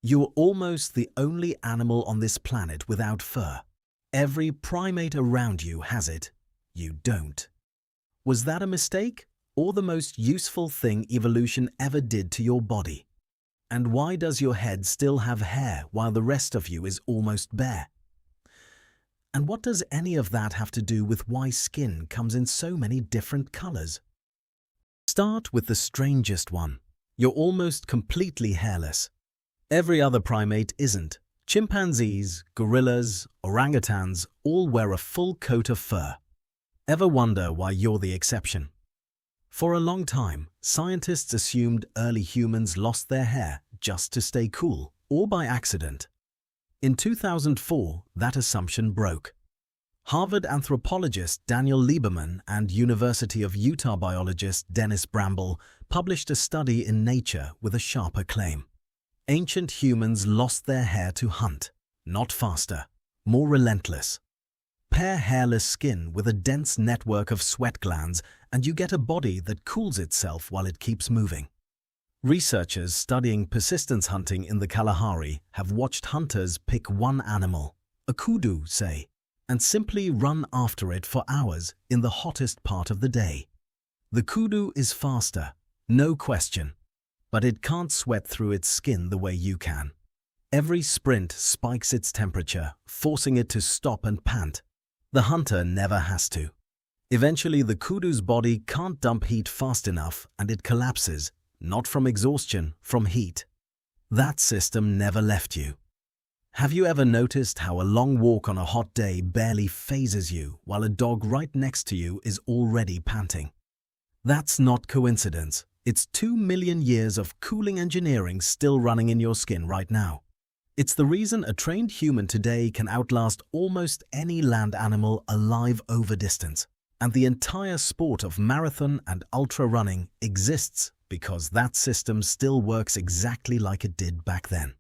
You're almost the only animal on this planet without fur. Every primate around you has it. You don't. Was that a mistake, or the most useful thing evolution ever did to your body? And why does your head still have hair while the rest of you is almost bare? And what does any of that have to do with why skin comes in so many different colors? Start with the strangest one. You're almost completely hairless. Every other primate isn't. Chimpanzees, gorillas, orangutans all wear a full coat of fur. Ever wonder why you're the exception? For a long time, scientists assumed early humans lost their hair just to stay cool, or by accident. In 2004, that assumption broke. Harvard anthropologist Daniel Lieberman and University of Utah biologist Dennis Bramble published a study in Nature with a sharper claim. Ancient humans lost their hair to hunt, not faster, more relentless. Pair hairless skin with a dense network of sweat glands and you get a body that cools itself while it keeps moving. Researchers studying persistence hunting in the Kalahari have watched hunters pick one animal, a kudu, say, and simply run after it for hours in the hottest part of the day. The kudu is faster, no question, but it can't sweat through its skin the way you can. Every sprint spikes its temperature, forcing it to stop and pant. The hunter never has to. Eventually, the kudu's body can't dump heat fast enough and it collapses, not from exhaustion, from heat. That system never left you. Have you ever noticed how a long walk on a hot day barely phases you while a dog right next to you is already panting? That's not coincidence. It's 2 million years of cooling engineering still running in your skin right now. It's the reason a trained human today can outlast almost any land animal alive over distance. And the entire sport of marathon and ultra running exists because that system still works exactly like it did back then.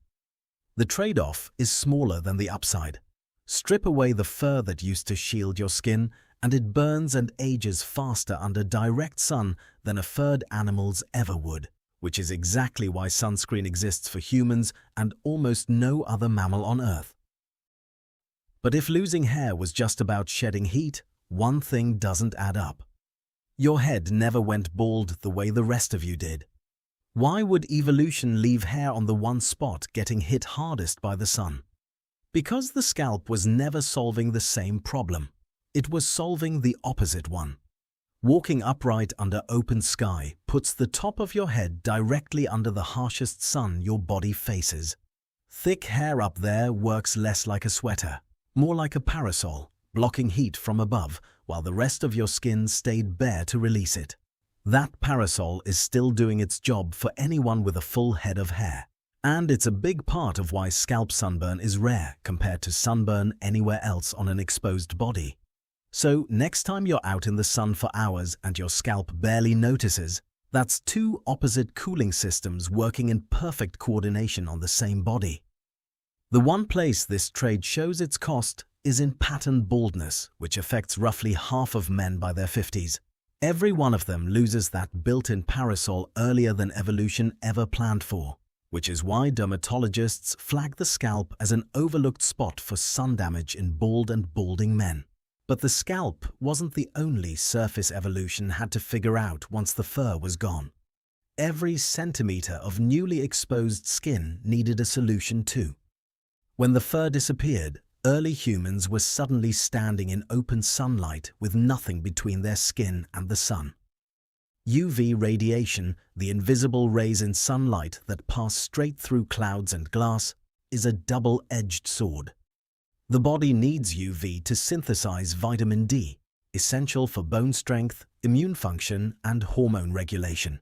The trade-off is smaller than the upside. Strip away the fur that used to shield your skin, and it burns and ages faster under direct sun than a furred animal's ever would, which is exactly why sunscreen exists for humans and almost no other mammal on Earth. But if losing hair was just about shedding heat, one thing doesn't add up. Your head never went bald the way the rest of you did. Why would evolution leave hair on the one spot getting hit hardest by the sun? Because the scalp was never solving the same problem. It was solving the opposite one. Walking upright under open sky puts the top of your head directly under the harshest sun your body faces. Thick hair up there works less like a sweater, more like a parasol, blocking heat from above while the rest of your skin stayed bare to release it. That parasol is still doing its job for anyone with a full head of hair. And it's a big part of why scalp sunburn is rare compared to sunburn anywhere else on an exposed body. So next time you're out in the sun for hours and your scalp barely notices, that's two opposite cooling systems working in perfect coordination on the same body. The one place this trade shows its cost is in pattern baldness, which affects roughly half of men by their 50s. Every one of them loses that built-in parasol earlier than evolution ever planned for, which is why dermatologists flag the scalp as an overlooked spot for sun damage in bald and balding men. But the scalp wasn't the only surface evolution had to figure out once the fur was gone. Every centimeter of newly exposed skin needed a solution too. When the fur disappeared, early humans were suddenly standing in open sunlight with nothing between their skin and the sun. UV radiation, the invisible rays in sunlight that pass straight through clouds and glass, is a double-edged sword. The body needs UV to synthesize vitamin D, essential for bone strength, immune function, and hormone regulation.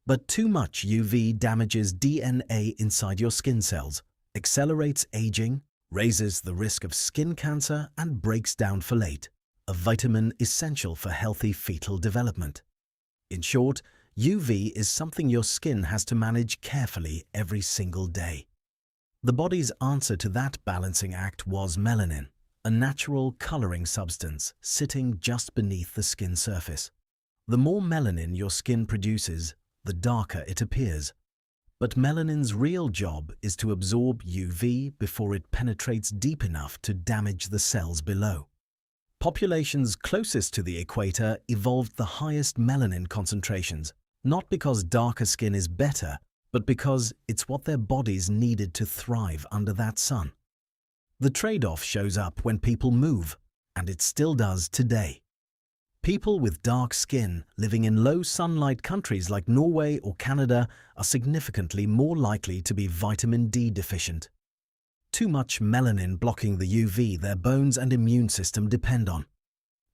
But too much UV damages DNA inside your skin cells, accelerates aging, raises the risk of skin cancer, and breaks down folate, a vitamin essential for healthy fetal development. In short, UV is something your skin has to manage carefully every single day. The body's answer to that balancing act was melanin, a natural coloring substance sitting just beneath the skin surface. The more melanin your skin produces, the darker it appears. But melanin's real job is to absorb UV before it penetrates deep enough to damage the cells below. Populations closest to the equator evolved the highest melanin concentrations, not because darker skin is better, but because it's what their bodies needed to thrive under that sun. The trade-off shows up when people move, and it still does today. People with dark skin living in low sunlight countries like Norway or Canada are significantly more likely to be vitamin D deficient. Too much melanin blocking the UV their bones and immune system depend on.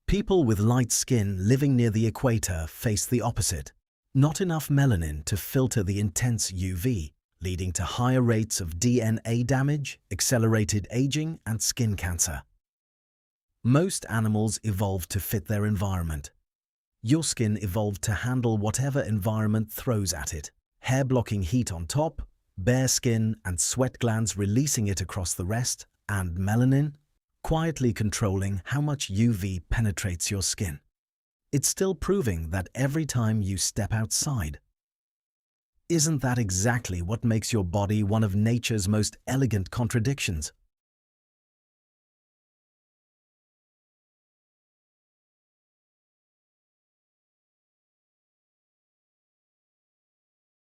People with light skin living near the equator face the opposite. Not enough melanin to filter the intense UV, leading to higher rates of DNA damage, accelerated aging, and skin cancer. Most animals evolved to fit their environment. Your skin evolved to handle whatever environment throws at it. Hair blocking heat on top, bare skin and sweat glands releasing it across the rest, and melanin quietly controlling how much UV penetrates your skin. It's still proving that every time you step outside. Isn't that exactly what makes your body one of nature's most elegant contradictions?